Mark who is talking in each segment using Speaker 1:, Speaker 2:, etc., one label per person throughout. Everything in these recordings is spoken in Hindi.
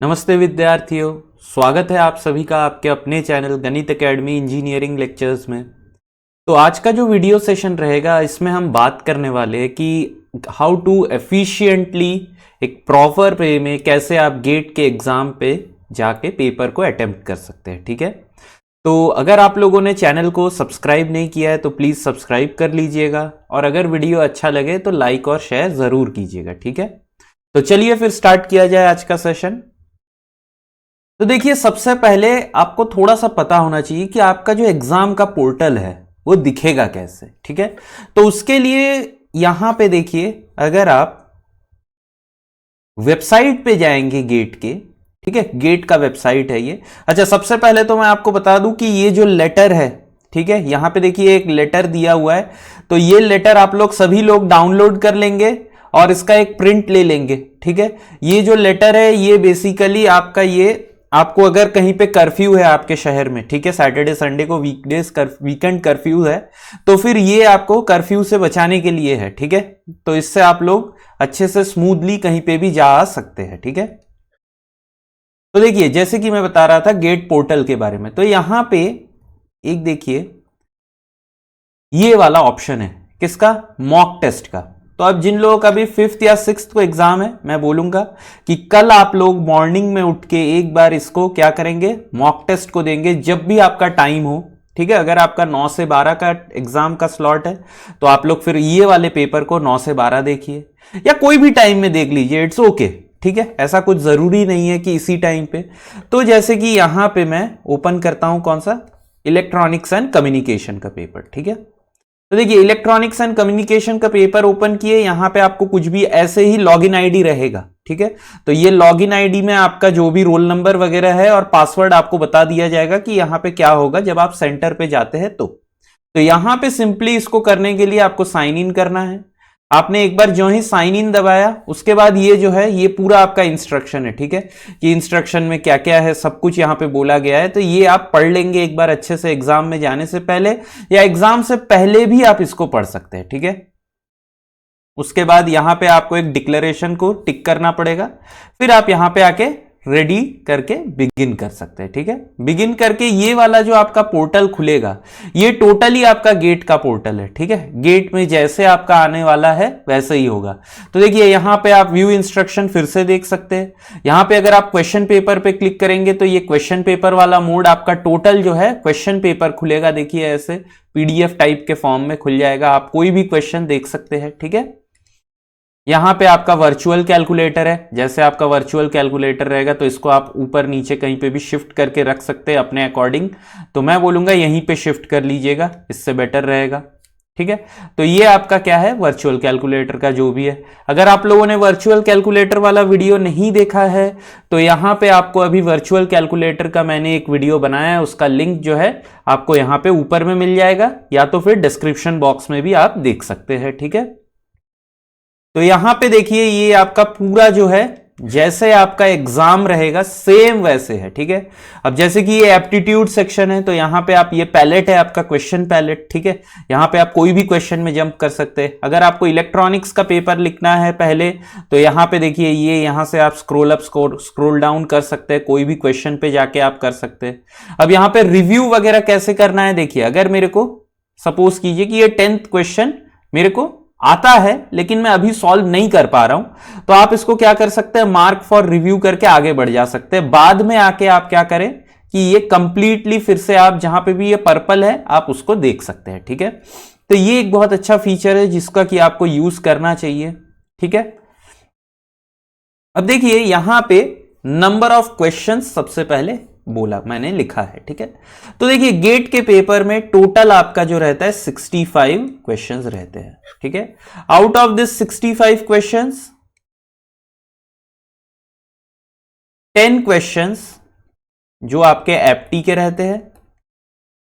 Speaker 1: नमस्ते विद्यार्थियों, स्वागत है आप सभी का आपके अपने चैनल गणित एकेडमी इंजीनियरिंग लेक्चर्स में। तो आज का जो वीडियो सेशन रहेगा इसमें हम बात करने वाले हैं कि हाउ टू एफिशिएंटली एक प्रॉपर वे में कैसे आप गेट के एग्जाम पे जाके पेपर को अटेम्प्ट कर सकते हैं। ठीक है, तो अगर आप लोगों ने चैनल को सब्सक्राइब नहीं किया है तो प्लीज़ सब्सक्राइब कर लीजिएगा और अगर वीडियो अच्छा लगे तो लाइक और शेयर ज़रूर कीजिएगा। ठीक है, तो चलिए फिर स्टार्ट किया जाए आज का सेशन। तो देखिए, सबसे पहले आपको थोड़ा सा पता होना चाहिए कि आपका जो एग्जाम का पोर्टल है वो दिखेगा कैसे। ठीक है, तो उसके लिए यहां पे देखिए, अगर आप वेबसाइट पे जाएंगे गेट के, ठीक है, गेट का वेबसाइट है ये। अच्छा, सबसे पहले तो मैं आपको बता दूं कि ये जो लेटर है, ठीक है, यहां पे देखिए एक लेटर दिया हुआ है, तो ये लेटर आप लोग सभी लोग डाउनलोड कर लेंगे और इसका एक प्रिंट ले लेंगे। ठीक है, ये जो लेटर है ये बेसिकली आपका ये आपको अगर कहीं पे कर्फ्यू है आपके शहर में, ठीक है, सैटरडे संडे को वीकेंड कर्फ्यू है, तो फिर ये आपको कर्फ्यू से बचाने के लिए है। ठीक है, तो इससे आप लोग अच्छे से स्मूथली कहीं पे भी जा आ सकते हैं। ठीक है, तो देखिए जैसे कि मैं बता रहा था गेट पोर्टल के बारे में, तो यहां पे एक देखिए ये वाला ऑप्शन है किसका, मॉक टेस्ट का। तो अब जिन लोगों का भी 5th या 6th को एग्जाम है, मैं बोलूंगा कि कल आप लोग मॉर्निंग में उठ के एक बार इसको क्या करेंगे, मॉक टेस्ट को देंगे जब भी आपका टाइम हो। ठीक है, अगर आपका 9 से 12 का एग्जाम का स्लॉट है तो आप लोग फिर ये वाले पेपर को 9 से 12 देखिए या कोई भी टाइम में देख लीजिए, इट्स ओके। ठीक है, ऐसा कुछ जरूरी नहीं है कि इसी टाइम पे। तो जैसे कि यहां पे मैं ओपन करता हूं कौन सा, इलेक्ट्रॉनिक्स एंड कम्युनिकेशन का पेपर। ठीक है, तो देखिए इलेक्ट्रॉनिक्स एंड कम्युनिकेशन का पेपर ओपन किए, यहां पे आपको कुछ भी ऐसे ही लॉगिन आईडी रहेगा। ठीक है, तो ये लॉगिन आईडी में आपका जो भी रोल नंबर वगैरह है और पासवर्ड आपको बता दिया जाएगा कि यहां पे क्या होगा जब आप सेंटर पे जाते हैं। तो यहां पे सिंपली इसको करने के लिए आपको साइन इन करना है। आपने एक बार जो ही साइन इन दबाया उसके बाद ये जो है ये पूरा आपका इंस्ट्रक्शन है। ठीक है, कि इंस्ट्रक्शन में क्या क्या है सब कुछ यहां पे बोला गया है, तो ये आप पढ़ लेंगे एक बार अच्छे से एग्जाम में जाने से पहले या एग्जाम से पहले भी आप इसको पढ़ सकते हैं। ठीक है, उसके बाद यहां पे आपको एक डिक्लेरेशन को टिक करना पड़ेगा, फिर आप यहां पे आके रेडी करके बिगिन कर सकते हैं। ठीक है, बिगिन करके ये वाला जो आपका पोर्टल खुलेगा ये टोटली आपका गेट का पोर्टल है। ठीक है, गेट में जैसे आपका आने वाला है वैसे ही होगा। तो देखिए यहां पे आप व्यू इंस्ट्रक्शन फिर से देख सकते हैं। यहां पे अगर आप क्वेश्चन पेपर पे क्लिक करेंगे तो ये क्वेश्चन पेपर वाला मोड आपका टोटल जो है क्वेश्चन पेपर खुलेगा। देखिए ऐसे पीडीएफ टाइप के फॉर्म में खुल जाएगा, आप कोई भी क्वेश्चन देख सकते हैं। ठीक है, यहां पे आपका वर्चुअल कैलकुलेटर है, जैसे आपका वर्चुअल कैलकुलेटर रहेगा तो इसको आप ऊपर नीचे कहीं पे भी शिफ्ट करके रख सकते हैं अपने अकॉर्डिंग। तो मैं बोलूंगा यहीं पे शिफ्ट कर लीजिएगा, इससे बेटर रहेगा। ठीक है, तो ये आपका क्या है, वर्चुअल कैलकुलेटर का जो भी है। अगर आप लोगों ने वर्चुअल कैलकुलेटर वाला वीडियो नहीं देखा है तो यहां पे आपको अभी वर्चुअल कैलकुलेटर का मैंने एक वीडियो बनाया है, उसका लिंक जो है आपको यहां पे ऊपर में मिल जाएगा या तो फिर डिस्क्रिप्शन बॉक्स में भी आप देख सकते हैं। ठीक है, तो यहां पे देखिए ये आपका पूरा जो है जैसे आपका एग्जाम रहेगा सेम वैसे है। ठीक है, अब जैसे कि ये एप्टीट्यूड सेक्शन है तो यहां पे आप, ये पैलेट है आपका, क्वेश्चन पैलेट। ठीक है, यहां पे आप कोई भी क्वेश्चन में जंप कर सकते हैं। अगर आपको इलेक्ट्रॉनिक्स का पेपर लिखना है पहले तो यहां पे देखिए ये यहां से आप स्क्रोल अप स्क्रोल डाउन कर सकते हैं, कोई भी क्वेश्चन पे जाके आप कर सकते हैं। अब यहां पे रिव्यू वगैरह कैसे करना है, देखिए अगर मेरे को सपोज कीजिए कि ये 10th क्वेश्चन मेरे को आता है लेकिन मैं अभी सॉल्व नहीं कर पा रहा हूं, तो आप इसको क्या कर सकते हैं, मार्क फॉर रिव्यू करके आगे बढ़ जा सकते हैं। बाद में आके आप क्या करें कि ये कंप्लीटली फिर से आप जहां पे भी ये पर्पल है आप उसको देख सकते हैं। ठीक है, तो ये एक बहुत अच्छा फीचर है जिसका कि आपको यूज करना चाहिए। ठीक है, अब देखिए यहां पे नंबर ऑफ क्वेश्चंस सबसे पहले बोला मैंने लिखा है। ठीक है, तो देखिए गेट के पेपर में टोटल आपका जो रहता है 65 क्वेश्चंस रहते हैं। ठीक है, out of this 65 questions 10 questions जो आपके एप्टी के रहते हैं।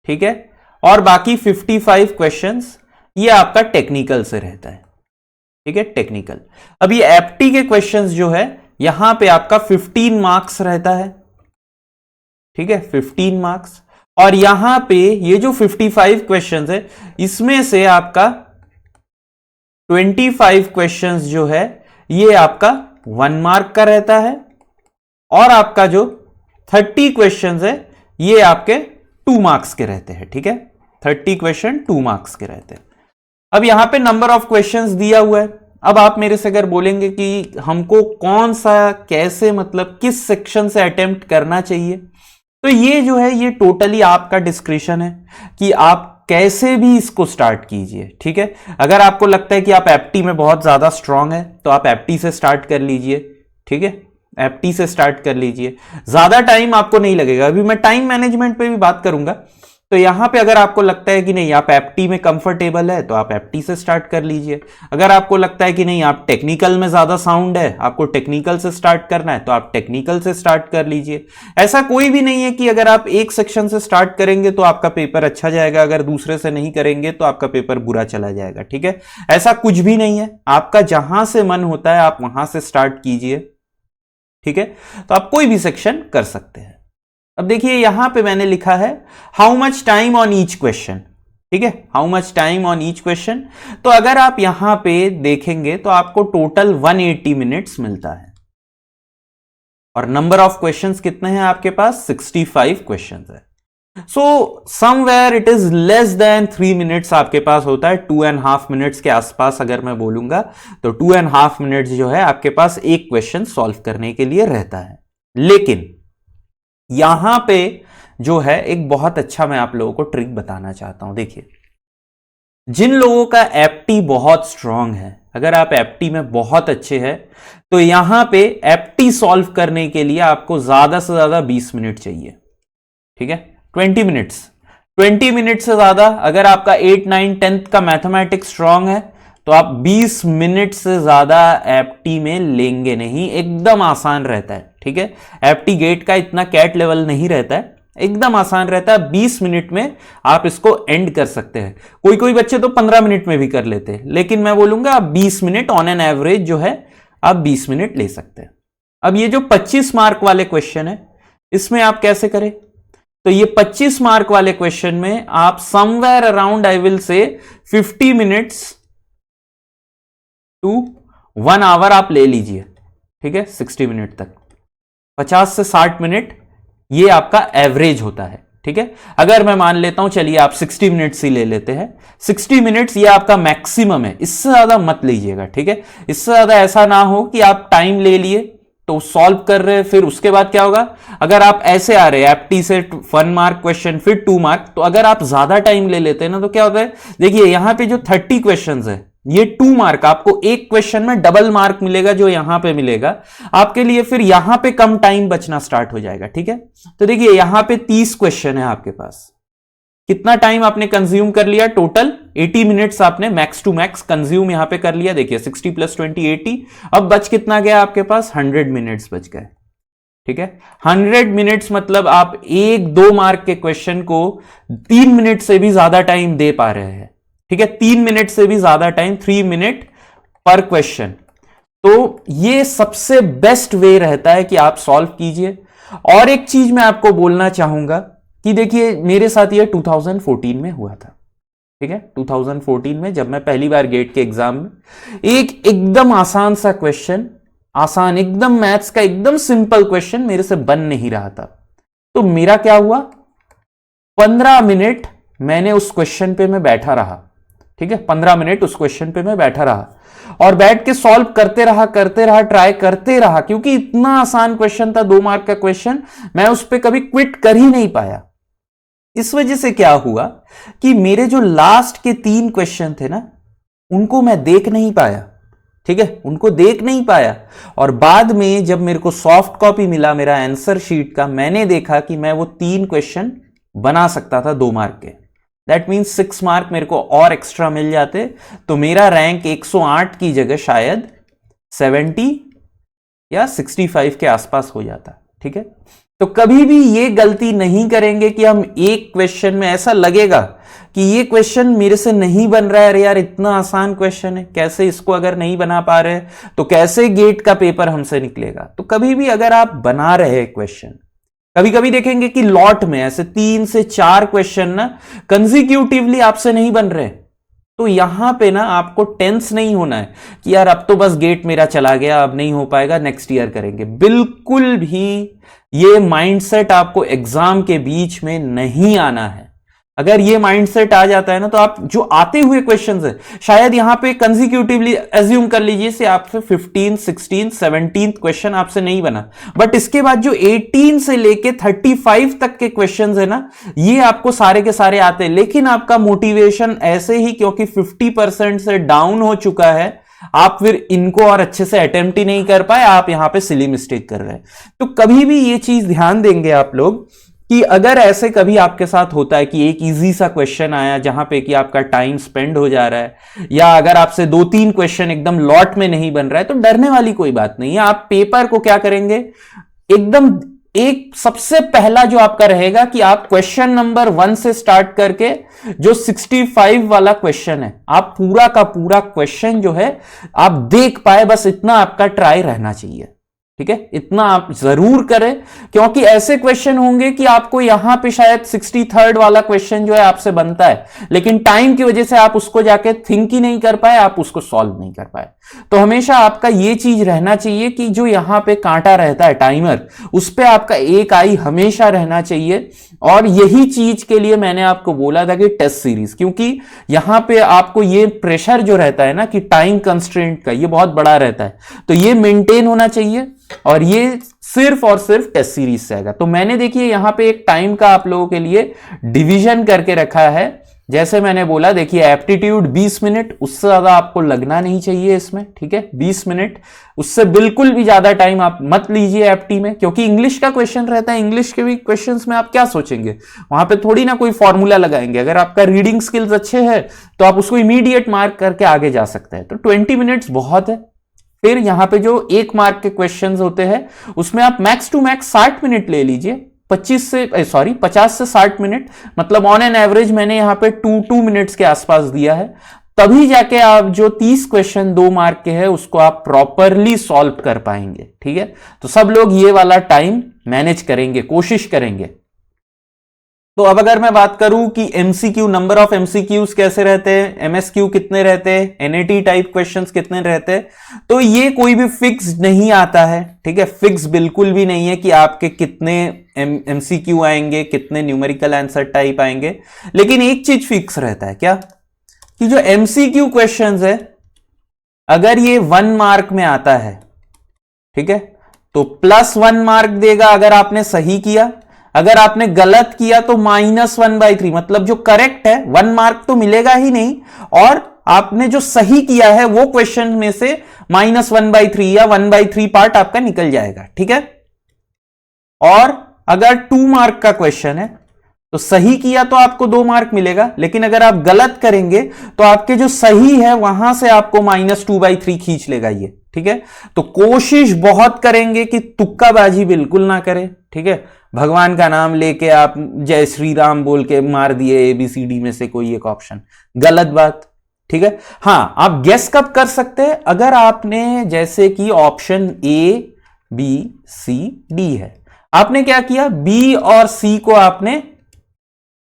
Speaker 1: ठीक है, और बाकी 55 क्वेश्चंस ये आपका टेक्निकल से रहता है। ठीक है, टेक्निकल। अब ये एप्टी के क्वेश्चंस जो है यहां पे आपका 15 मार्क्स रहता है। ठीक है, 15 मार्क्स। और यहां पे ये जो 55 क्वेश्चंस है इसमें से आपका 25 क्वेश्चंस जो है ये आपका 1 मार्क का रहता है और आपका जो 30 क्वेश्चन है ये आपके 2 मार्क्स के रहते हैं, ठीक है। 30 क्वेश्चन 2 मार्क्स के रहते हैं। अब यहां पे नंबर ऑफ क्वेश्चंस दिया हुआ है। अब आप मेरे से अगर बोलेंगे कि हमको कौन सा कैसे मतलब किस सेक्शन से अटेम्प्ट करना चाहिए, तो ये जो है ये टोटली आपका डिस्क्रिप्शन है कि आप कैसे भी इसको स्टार्ट कीजिए, ठीक है। अगर आपको लगता है कि आप एप्टी में बहुत ज्यादा स्ट्रांग है तो आप एप्टी से स्टार्ट कर लीजिए, ठीक है। एप्टी से स्टार्ट कर लीजिए, ज्यादा टाइम आपको नहीं लगेगा। अभी मैं टाइम मैनेजमेंट पे भी बात करूंगा। तो यहां पे अगर आपको लगता है कि नहीं आप एप्टी में कंफर्टेबल है तो आप एप्टी से स्टार्ट कर लीजिए। अगर आपको लगता है कि नहीं आप टेक्निकल में ज्यादा साउंड है, आपको टेक्निकल से स्टार्ट करना है, तो आप टेक्निकल से स्टार्ट कर लीजिए। ऐसा कोई भी नहीं है कि अगर आप एक सेक्शन से स्टार्ट करेंगे तो आपका पेपर अच्छा जाएगा, अगर दूसरे से नहीं करेंगे तो आपका पेपर बुरा चला जाएगा, ठीक है। ऐसा कुछ भी नहीं है, आपका जहां से मन होता है आप वहां से स्टार्ट कीजिए, ठीक है। तो आप कोई भी सेक्शन कर सकते हैं। अब देखिए यहां पे मैंने लिखा है how much time on each question, ठीक है, how much time on each question. तो अगर आप यहां पे देखेंगे तो आपको टोटल 180 मिनट्स मिलता है और नंबर ऑफ क्वेश्चंस कितने हैं आपके पास, 65 क्वेश्चंस है। So somewhere it is less than 3 minutes आपके पास होता है, 2.5 मिनट्स के आसपास अगर मैं बोलूंगा तो 2.5 मिनट्स जो है आपके पास एक क्वेश्चन सॉल्व करने के लिए रहता है। लेकिन यहां पे जो है एक बहुत अच्छा मैं आप लोगों को ट्रिक बताना चाहता हूं। देखिए जिन लोगों का एप्टी बहुत स्ट्रांग है, अगर आप एप्टी में बहुत अच्छे हैं तो यहां पे एप्टी सॉल्व करने के लिए आपको ज्यादा से ज्यादा 20 मिनट चाहिए, ठीक है। 20 मिनट से ज्यादा अगर आपका 8, 9, 10th का मैथमेटिक्स स्ट्रांग है तो आप 20 मिनट से ज्यादा एप्टी में लेंगे नहीं, एकदम आसान रहता है, ठीक है। एप्टी गेट का इतना कैट लेवल नहीं रहता है, एकदम आसान रहता है। 20 मिनट में आप इसको एंड कर सकते हैं। कोई कोई बच्चे तो 15 मिनट में भी कर लेते हैं, लेकिन मैं बोलूंगा आप 20 मिनट ऑन एन एवरेज जो है आप 20 मिनट ले सकते हैं। अब ये जो 25 मार्क वाले क्वेश्चन है इसमें आप कैसे करें, तो ये 25 मार्क वाले क्वेश्चन में आप somewhere around I will say 50 minutes to 1 our आप ले लीजिए, ठीक है। 60 मिनट तक 50 से 60 मिनट ये आपका एवरेज होता है, ठीक है। अगर मैं मान लेता हूं चलिए आप 60 मिनट्स ही ले लेते हैं, 60 मिनट्स ये आपका मैक्सिमम है, इससे ज्यादा मत लीजिएगा, ठीक है। इससे ज्यादा ऐसा ना हो कि आप टाइम ले लिए तो सॉल्व कर रहे हैं, फिर उसके बाद क्या होगा, अगर आप ऐसे आ रहे हैं एप्टी से 1 मार्क क्वेश्चन फिर 2 मार्क, तो अगर आप ज्यादा टाइम ले लेते हैं ना तो क्या होता है, देखिए यहां पे जो 30 क्वेश्चंस है ये 2 मार्क, आपको एक क्वेश्चन में डबल मार्क मिलेगा जो यहां पे मिलेगा आपके लिए, फिर यहां पे कम टाइम बचना स्टार्ट हो जाएगा, ठीक है। तो देखिए यहां पे 30 क्वेश्चन है आपके पास, कितना टाइम आपने कंज्यूम कर लिया, टोटल 80 मिनट्स आपने मैक्स टू मैक्स कंज्यूम यहां पे कर लिया। देखिए 60 + 20 80, अब बच कितना गया आपके पास, 100 मिनट्स बच गए, ठीक है। 100 मिनट्स मतलब आप 1-2 मार्क के क्वेश्चन को 3 मिनट से भी ज्यादा टाइम दे पा रहे हैं, ठीक है। 3 मिनट से भी ज्यादा टाइम, 3 मिनट पर क्वेश्चन। तो ये सबसे बेस्ट वे रहता है कि आप सॉल्व कीजिए। और एक चीज मैं आपको बोलना चाहूंगा कि देखिए मेरे साथ ये 2014 में हुआ था, ठीक है। 2014 में जब मैं पहली बार गेट के एग्जाम में एक एकदम आसान सा क्वेश्चन, आसान एकदम मैथ्स का एकदम सिंपल क्वेश्चन मेरे से बन नहीं रहा था, तो मेरा क्या हुआ, 15 मिनट मैंने उस क्वेश्चन पे मैं बैठा रहा, ठीक है। 15 मिनट उस क्वेश्चन पे मैं बैठा रहा और बैठ के सॉल्व करते रहा, ट्राई करते रहा, क्योंकि इतना आसान क्वेश्चन था, 2 मार्क का क्वेश्चन, मैं उस पर कभी क्विट कर ही नहीं पाया। इस वजह से क्या हुआ कि मेरे जो लास्ट के 3 क्वेश्चन थे ना उनको मैं देख नहीं पाया, ठीक है, उनको देख नहीं पाया। और बाद में जब मेरे को सॉफ्ट कॉपी मिला मेरा आंसर शीट का, मैंने देखा कि मैं वो 3 क्वेश्चन बना सकता था 2 मार्क के। दैट मीन्स 6 मार्क मेरे को और एक्स्ट्रा मिल जाते, तो मेरा रैंक 108 की जगह शायद 70 या 65 के आसपास हो जाता, ठीक है। तो कभी भी ये गलती नहीं करेंगे कि हम एक क्वेश्चन में ऐसा लगेगा कि ये क्वेश्चन मेरे से नहीं बन रहा है, अरे यार इतना आसान क्वेश्चन है, कैसे इसको अगर नहीं बना पा रहे तो कैसे गेट का पेपर हमसे निकलेगा। तो कभी भी अगर आप बना रहे हैं क्वेश्चन, कभी कभी देखेंगे कि लॉट में ऐसे 3 से 4 क्वेश्चन ना कंसेक्यूटिवली आपसे नहीं बन रहे, तो यहां पे ना आपको टेंस नहीं होना है कि यार अब तो बस गेट मेरा चला गया, अब नहीं हो पाएगा, नेक्स्ट ईयर करेंगे। बिल्कुल भी ये माइंडसेट आपको एग्जाम के बीच में नहीं आना है। अगर ये माइंडसेट आ जाता है ना, तो आप जो आते हुए क्वेश्चंस है, शायद यहां पे कंसेक्यूटिवली एज्यूम कर लीजिए से आपसे 15, 16, 17 क्वेश्चन आपसे नहीं बना, बट इसके बाद जो 18 से लेके 35 तक के क्वेश्चंस है ना, ये आपको सारे के सारे आते हैं। लेकिन आपका मोटिवेशन ऐसे ही, क्योंकि 50% से डाउन हो चुका है, आप फिर इनको और अच्छे से अटेम्प्ट ही नहीं कर पाए, आप यहां पे सिली मिस्टेक कर रहे हैं। तो कभी भी ये चीज ध्यान देंगे आप लोग कि अगर ऐसे कभी आपके साथ होता है कि एक इजी सा क्वेश्चन आया जहां पे कि आपका टाइम स्पेंड हो जा रहा है, या अगर आपसे 2-3 क्वेश्चन एकदम लॉट में नहीं बन रहा है, तो डरने वाली कोई बात नहीं है। आप पेपर को क्या करेंगे, एकदम एक सबसे पहला जो आपका रहेगा कि आप क्वेश्चन नंबर 1 से स्टार्ट करके जो 65 वाला क्वेश्चन है, आप पूरा का पूरा क्वेश्चन जो है आप देख पाए, बस इतना आपका ट्राई रहना चाहिए। ठीक है, इतना आप जरूर करें, क्योंकि ऐसे क्वेश्चन होंगे कि आपको यहां पे शायद 63rd वाला क्वेश्चन जो है आपसे बनता है, लेकिन टाइम की वजह से आप उसको जाके थिंक ही नहीं कर पाए, आप उसको सॉल्व नहीं कर पाए। तो हमेशा आपका ये चीज रहना चाहिए कि जो यहां पे कांटा रहता है टाइमर, उस पे आपका एक आई हमेशा रहना चाहिए। और यही चीज के लिए मैंने आपको बोला था कि टेस्ट सीरीज, क्योंकि यहां पे आपको ये प्रेशर जो रहता है ना कि टाइम कंस्ट्रेंट का, ये बहुत बड़ा रहता है, तो ये मेंटेन होना चाहिए, और ये सिर्फ और सिर्फ टेस्ट सीरीज से आएगा। तो मैंने देखिए यहां पे एक टाइम का आप लोगों के लिए डिवीजन करके रखा है। जैसे मैंने बोला, देखिए एप्टीट्यूड 20 मिनट, उससे ज्यादा आपको लगना नहीं चाहिए इसमें। ठीक है, 20 मिनट, उससे बिल्कुल भी ज्यादा टाइम आप मत लीजिए एप्टी में, क्योंकि इंग्लिश का क्वेश्चन रहता है। इंग्लिश के भी क्वेश्चंस में आप क्या सोचेंगे, वहां पे थोड़ी ना कोई फॉर्मूला लगाएंगे। अगर आपका रीडिंग स्किल्स अच्छे हैं तो आप उसको इमीडिएट मार्क करके आगे जा सकते हैं। तो 20 मिनट्स बहुत है। फिर यहां पे जो 1 मार्क के क्वेश्चंस होते हैं, उसमें आप मैक्स टू मैक्स 60 मिनट ले लीजिए। 50 से 60 मिनट, मतलब ऑन एन एवरेज मैंने यहां पे 2 मिनट्स के आसपास दिया है। तभी जाके आप जो 30 क्वेश्चन 2 मार्क के हैं उसको आप प्रॉपरली सॉल्व कर पाएंगे। ठीक है, तो सब लोग ये वाला टाइम मैनेज करेंगे, कोशिश करेंगे। तो अब अगर मैं बात करूं कि एमसीक्यू, नंबर ऑफ एमसीक्यूज कैसे रहते हैं, एमएसक्यू कितने रहते हैं, एनएटी टाइप क्वेश्चंस कितने रहते हैं, तो ये कोई भी फिक्स नहीं आता है। ठीक है, फिक्स बिल्कुल भी नहीं है कि आपके कितने एमसीक्यू आएंगे, कितने न्यूमेरिकल आंसर टाइप आएंगे। लेकिन एक चीज फिक्स रहता है, क्या, कि जो एमसीक्यू क्वेश्चंस है, अगर ये 1 मार्क में आता है, ठीक है, तो +1 मार्क देगा अगर आपने सही किया। अगर आपने गलत किया तो -1/3, मतलब जो करेक्ट है 1 मार्क तो मिलेगा ही नहीं, और आपने जो सही किया है वो क्वेश्चन में से -1/3 या 1/3 पार्ट आपका निकल जाएगा। ठीक है, और अगर 2 मार्क का क्वेश्चन है तो सही किया तो आपको 2 मार्क मिलेगा, लेकिन अगर आप गलत करेंगे तो आपके जो सही है वहां से आपको -2/3 खींच लेगा ये। ठीक है, तो कोशिश बहुत करेंगे कि तुक्काबाजी बिल्कुल ना करें। ठीक है, भगवान का नाम लेके आप जय श्री राम बोल के मार दिए ABCD में से कोई एक ऑप्शन, गलत बात। ठीक है, हां, आप गेस कब कर सकते हैं, अगर आपने जैसे कि ऑप्शन ABCD है, आपने क्या किया, B और C को आपने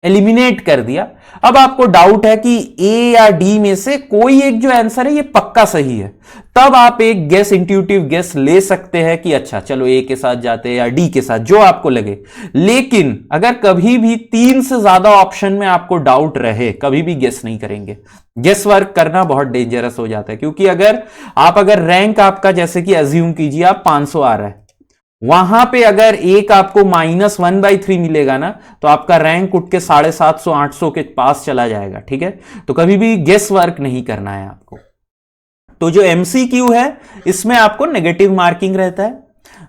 Speaker 1: एलिमिनेट कर दिया। अब आपको डाउट है कि A या D में से कोई एक जो आंसर है ये पक्का सही है, तब आप एक गेस, इंट्यूटिव गेस ले सकते हैं कि अच्छा चलो A के साथ जाते हैं या D के साथ, जो आपको लगे। लेकिन अगर कभी भी 3 से ज्यादा ऑप्शन में आपको डाउट रहे, कभी भी गेस नहीं करेंगे। गेस वर्क करना बहुत डेंजरस हो जाता है, क्योंकि अगर रैंक आपका, जैसे कि अज्यूम कीजिए आप 500 आ रहा है, वहां पे अगर एक आपको -1/3 मिलेगा ना, तो आपका रैंक उठ के 750-800 के पास चला जाएगा। ठीक है, तो कभी भी गेस वर्क नहीं करना है आपको। तो जो एमसीक्यू है इसमें आपको नेगेटिव मार्किंग रहता है।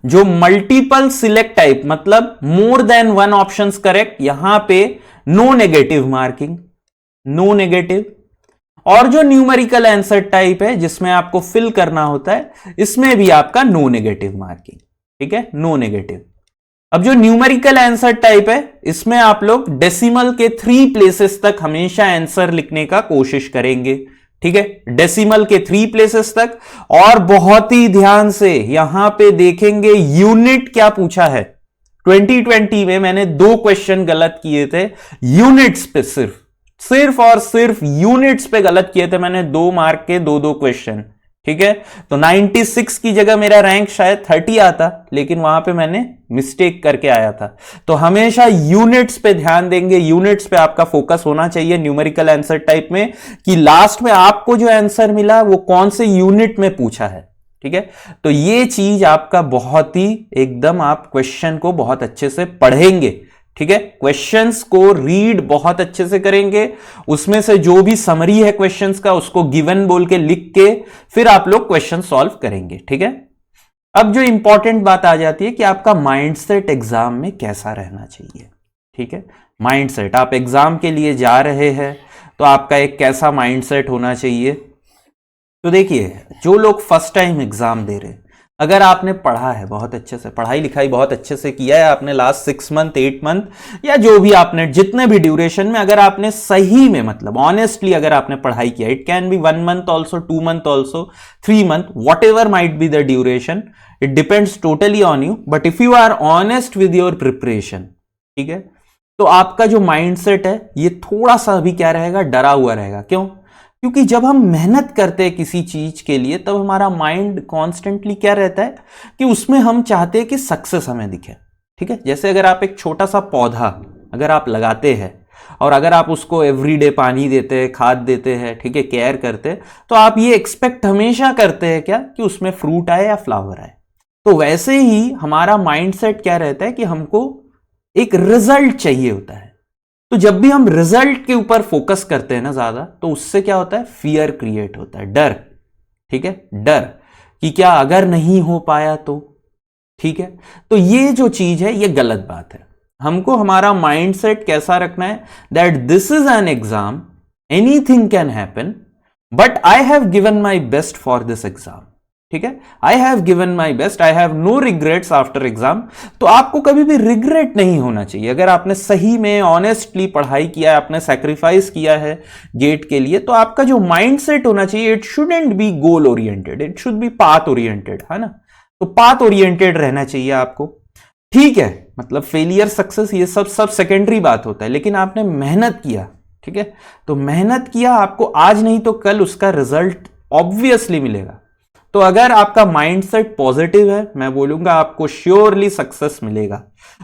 Speaker 1: जो मल्टीपल सिलेक्ट टाइप, मतलब मोर देन 1 ऑप्शंस करेक्ट, यहां पे no negative marking, no negative. और जो न्यूमेरिकल आंसर टाइप है जिसमें आपको फिल करना होता है, इसमें भी आपका नो नेगेटिव मार्किंग। ठीक है, नो नेगेटिव। अब जो न्यूमेरिकल आंसर टाइप है, इसमें आप लोग डेसिमल के 3 प्लेसेस तक हमेशा आंसर लिखने का कोशिश करेंगे। ठीक है, डेसिमल के 3 प्लेसेस तक। और बहुत ही ध्यान से यहां पे देखेंगे यूनिट क्या पूछा है। 2020 में मैंने 2 क्वेश्चन गलत किए थे यूनिट्स पे सिर्फ। सिर्फ और सिर्फ यूनिट्स पे गलत किए थे मैंने, 2 मार्क के 2-2 क्वेश्चन, ठीक है। तो 96 की जगह मेरा रैंक शायद 30 आता, लेकिन वहां पे मैंने मिस्टेक करके आया था। तो हमेशा यूनिट्स पे ध्यान देंगे, यूनिट्स पे आपका फोकस होना चाहिए न्यूमेरिकल आंसर टाइप में, कि लास्ट में आपको जो आंसर मिला वो कौन से यूनिट में पूछा है, ठीक है। तो ये चीज आपका बहुत ही एकदम, आप क्वेश्चन को बहुत अच्छे से पढ़ेंगे, ठीक है। क्वेश्चंस को रीड बहुत अच्छे से करेंगे, उसमें से जो भी समरी है क्वेश्चंस का उसको गिवन बोल के लिख के फिर आप लोग क्वेश्चन सॉल्व करेंगे, ठीक है। अब जो इंपॉर्टेंट बात आ जाती है कि आपका माइंडसेट एग्जाम में कैसा रहना चाहिए, ठीक है। माइंडसेट, आप एग्जाम के लिए जा रहे हैं तो आपका एक कैसा माइंडसेट होना चाहिए। तो देखिए, जो लोग फर्स्ट टाइम एग्जाम दे रहे हैं, अगर आपने पढ़ा है बहुत अच्छे से, पढ़ाई लिखाई बहुत अच्छे से किया है आपने लास्ट 6 मंथ 8 मंथ या जो भी आपने जितने भी ड्यूरेशन में, अगर आपने सही में मतलब ऑनेस्टली अगर आपने पढ़ाई किया, it can be 1 month also, 2 month also, 3 month, whatever might be the duration, it depends totally on you, but if you are honest with your preparation, ठीक है, तो आपका जो माइंडसेट है ये थोड़ा सा अभी क्या रहेगा, डरा हुआ रहेगा। क्यों? क्योंकि जब हम मेहनत करते हैं किसी चीज के लिए तब हमारा माइंड कॉन्स्टेंटली क्या रहता है कि उसमें हम चाहते हैं कि सक्सेस हमें दिखे, ठीक है। जैसे अगर आप एक छोटा सा पौधा अगर आप लगाते हैं और अगर आप उसको एवरीडे पानी देते हैं, खाद देते हैं, ठीक है, केयर करते हैं, तो आप ये एक्सपेक्ट हमेशा करते हैं क्या कि उसमें फ्रूट आए या फ्लावर आए। तो वैसे ही हमारा माइंडसेट क्या रहता है कि हमको एक रिजल्ट चाहिए होता है। तो जब भी हम रिजल्ट के ऊपर फोकस करते हैं ना ज्यादा, तो उससे क्या होता है, फियर क्रिएट होता है, डर, ठीक है, डर कि क्या अगर नहीं हो पाया तो, ठीक है। तो ये जो चीज है ये गलत बात है। हमको हमारा माइंडसेट कैसा रखना है, that this is an exam, anything can happen, but I have given my best for this exam, ठीक है। I have given my best, I have no regrets after exam. तो आपको कभी भी रिग्रेट नहीं होना चाहिए। अगर आपने सही में ऑनेस्टली पढ़ाई किया है, आपने सैक्रिफाइस किया है गेट के लिए, तो आपका जो माइंडसेट होना चाहिए, it shouldn't be goal oriented, it should be path oriented, है ना। तो पाथ ओरिएंटेड रहना चाहिए आपको, ठीक है। मतलब फेलियर सक्सेस ये सब सेकेंडरी बात होता है, लेकिन आपने मेहनत किया, ठीक है। तो मेहनत किया, आपको आज नहीं तो कल उसका रिजल्ट ऑब्वियसली मिलेगा। तो अगर आपका माइंडसेट पॉजिटिव है, मैं बोलूंगा आपको श्योरली सक्सेस मिलेगा।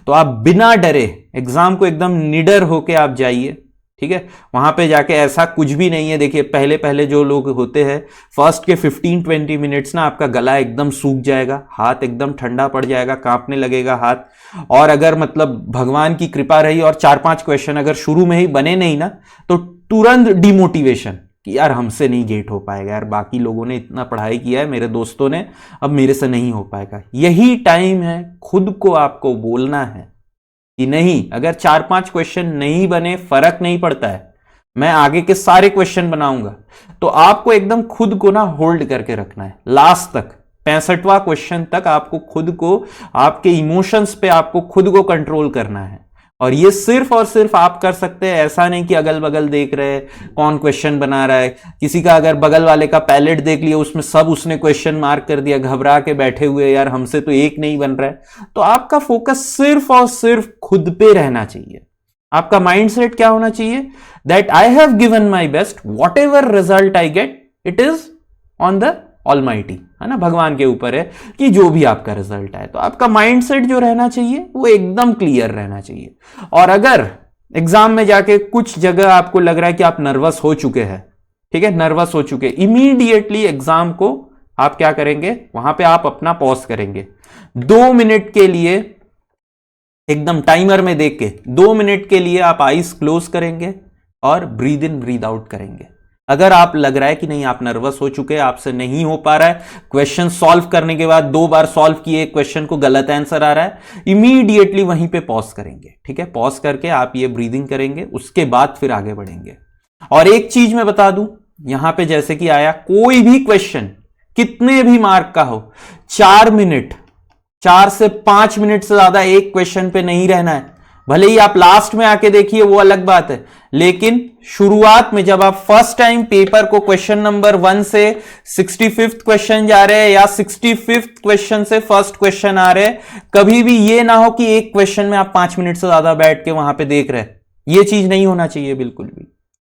Speaker 1: तो आप बिना डरे एग्जाम को एकदम निडर होके आप जाइए, ठीक है। वहां पे जाके ऐसा कुछ भी नहीं है। देखिए, पहले पहले जो लोग होते हैं फर्स्ट के 15-20 मिनट्स ना आपका गला एकदम सूख जाएगा, हाथ एकदम ठंडा पड़ जाएगा, कांपने लगेगा हाथ। और अगर मतलब भगवान की कृपा रही और 4-5 क्वेश्चन अगर शुरू में ही बने नहीं ना, तो तुरंत डिमोटिवेशन कि यार हमसे नहीं गेट हो पाएगा, यार बाकी लोगों ने इतना पढ़ाई किया है, मेरे दोस्तों ने, अब मेरे से नहीं हो पाएगा। यही टाइम है खुद को आपको बोलना है कि नहीं, अगर 4-5 क्वेश्चन नहीं बने फर्क नहीं पड़ता है, मैं आगे के सारे क्वेश्चन बनाऊंगा। तो आपको एकदम खुद को ना होल्ड करके रखना है लास्ट तक, 65वां क्वेश्चन तक आपको खुद को, आपके इमोशंस पे आपको खुद को कंट्रोल करना है। और ये सिर्फ और सिर्फ आप कर सकते हैं, ऐसा नहीं कि अगल बगल देख रहे हैं कौन क्वेश्चन बना रहा है। किसी का अगर बगल वाले का पैलेट देख लिया, उसमें सब उसने क्वेश्चन मार्क कर दिया, घबरा के बैठे हुए, यार हमसे तो एक नहीं बन रहा है। तो आपका फोकस सिर्फ और सिर्फ खुद पे रहना चाहिए। आपका माइंडसेट क्या होना चाहिए, that I have given my best, what ever result I get it is on the almighty, है ना, भगवान के ऊपर है कि जो भी आपका रिजल्ट आए। तो आपका माइंडसेट जो रहना चाहिए वो एकदम क्लियर रहना चाहिए। और अगर एग्जाम में जाके कुछ जगह आपको लग रहा है कि आप नर्वस हो चुके हैं, ठीक है, नर्वस हो चुके, इमीडिएटली एग्जाम को आप क्या करेंगे, वहां पे आप अपना पॉज करेंगे 2 मिनट के लिए, एकदम टाइमर में देख के 2 मिनट के लिए आप आईज क्लोज करेंगे और ब्रीद इन ब्रीद आउट करेंगे। अगर आप लग रहा है कि नहीं आप नर्वस हो चुके हैं, आपसे नहीं हो पा रहा है, क्वेश्चन सॉल्व करने के बाद 2 बार सॉल्व किए, क्वेश्चन को गलत आंसर आ रहा है, इमीडिएटली वहीं पे पॉज करेंगे, ठीक है। पॉज करके आप ये ब्रीदिंग करेंगे, उसके बाद फिर आगे बढ़ेंगे। और एक चीज मैं बता दूं, यहां पे जैसे कि आया, कोई भी क्वेश्चन कितने भी मार्क का हो, 4 मिनट, 4 से 5 मिनट से ज्यादा एक क्वेश्चन पे नहीं रहना है। भले ही आप लास्ट में आके देखिए वो अलग बात है, लेकिन शुरुआत में जब आप फर्स्ट टाइम पेपर को क्वेश्चन नंबर 1 से 65th क्वेश्चन जा रहे हैं या 65th क्वेश्चन से फर्स्ट क्वेश्चन आ रहे हैं, कभी भी ये ना हो कि एक क्वेश्चन में आप 5 मिनट से ज्यादा बैठ के वहां पे देख रहे हैं। ये चीज नहीं होना चाहिए बिल्कुल भी।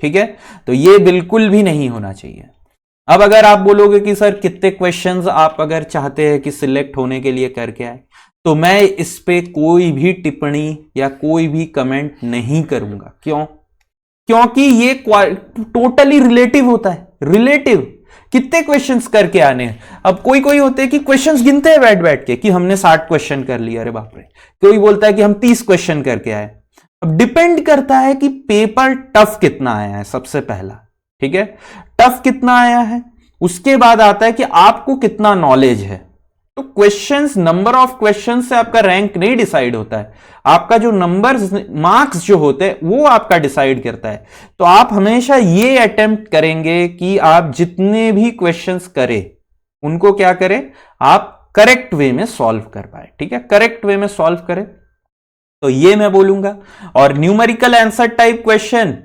Speaker 1: ठीक है, तो ये बिल्कुल भी नहीं होना चाहिए। अब अगर आप बोलोगे कि सर कितने क्वेश्चंस आप अगर चाहते हैं कि सिलेक्ट होने के लिए करके आए, तो मैं इस पे कोई भी टिप्पणी या कोई भी कमेंट नहीं करूंगा। क्यों? क्योंकि ये टोटली रिलेटिव होता है। रिलेटिव कितने क्वेश्चंस करके आने हैं। अब कोई कोई होते हैं कि क्वेश्चंस गिनते हैं बैठ बैठ के कि हमने 60 क्वेश्चन कर लिया, अरे बाप रे। कोई बोलता है कि हम 30 क्वेश्चन करके आए। अब डिपेंड करता है कि पेपर टफ कितना आया है, सबसे पहला, ठीक है, टफ कितना आया है। उसके बाद आता है कि आपको कितना नॉलेज है। तो क्वेश्चंस, नंबर ऑफ क्वेश्चंस से आपका रैंक नहीं डिसाइड होता है, आपका जो नंबर्स, मार्क्स जो होते हैं वो आपका डिसाइड करता है। तो आप हमेशा ये अटेम्प्ट करेंगे कि आप जितने भी क्वेश्चंस करें उनको क्या करें, आप करेक्ट वे में सॉल्व कर पाए, ठीक है, करेक्ट वे में सॉल्व करें। तो ये मैं बोलूंगा। और न्यूमेरिकल आंसर टाइप क्वेश्चन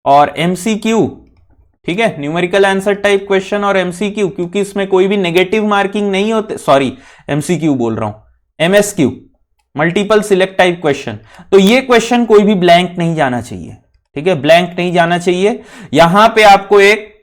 Speaker 1: और एमसीक्यू, ठीक है, न्यूमेरिकल आंसर टाइप क्वेश्चन और एमसीक्यू, क्योंकि इसमें कोई भी नेगेटिव मार्किंग नहीं होते, सॉरी एमसीक्यू बोल रहा हूं, MSQ, multiple select type question. तो ये क्वेश्चन कोई भी ब्लैंक नहीं जाना चाहिए, ठीक है, ब्लैंक नहीं जाना चाहिए। यहां पे आपको एक,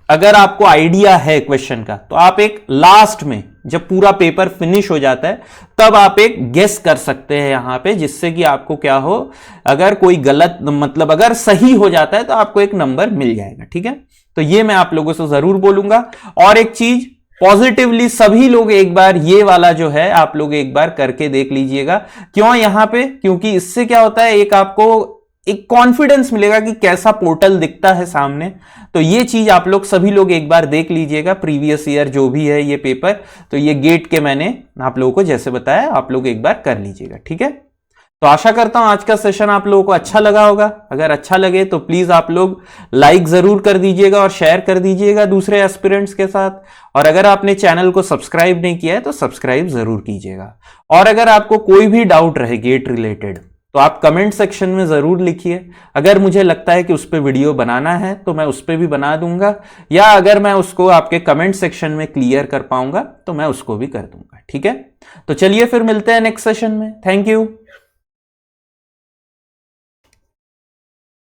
Speaker 1: अगर आपको आइडिया है क्वेश्चन का, तो आप एक लास्ट में जब पूरा पेपर फिनिश हो जाता है तब आप एक गेस कर सकते हैं यहां पे, जिससे कि आपको क्या हो, अगर कोई गलत, मतलब अगर सही हो जाता है तो आपको एक नंबर मिल जाएगा, ठीक है। तो ये मैं आप लोगों से जरूर बोलूंगा। और एक चीज पॉजिटिवली सभी लोग एक बार ये वाला जो है आप लोग एक बार करके देख लीजिएगा। क्यों यहां पे? क्योंकि इससे क्या होता है, एक आपको एक कॉन्फिडेंस मिलेगा कि कैसा पोर्टल दिखता है सामने। तो ये चीज आप लोग सभी लोग एक बार देख लीजिएगा, प्रीवियस ईयर जो भी है ये पेपर। तो ये गेट के मैंने आप लोगों को जैसे बताया, आप लोग एक बार कर लीजिएगा, ठीक है। तो आशा करता हूं आज का सेशन आप लोगों को अच्छा लगा होगा। अगर अच्छा लगे तो प्लीज आप लोग लाइक जरूर कर दीजिएगा और शेयर कर दीजिएगा दूसरे एस्पिरेंट्स के साथ। और अगर आपने चैनल को सब्सक्राइब नहीं किया है तो सब्सक्राइब जरूर कीजिएगा। और अगर आपको कोई भी डाउट रहे गेट रिलेटेड तो आप कमेंट सेक्शन में जरूर लिखिए। अगर मुझे लगता है कि उस पर वीडियो बनाना है तो मैं उस पर भी बना दूंगा, या अगर मैं उसको आपके कमेंट सेक्शन में क्लियर कर पाऊंगा तो मैं उसको भी कर दूंगा, ठीक है। तो चलिए फिर मिलते हैं नेक्स्ट सेशन में। Thank you.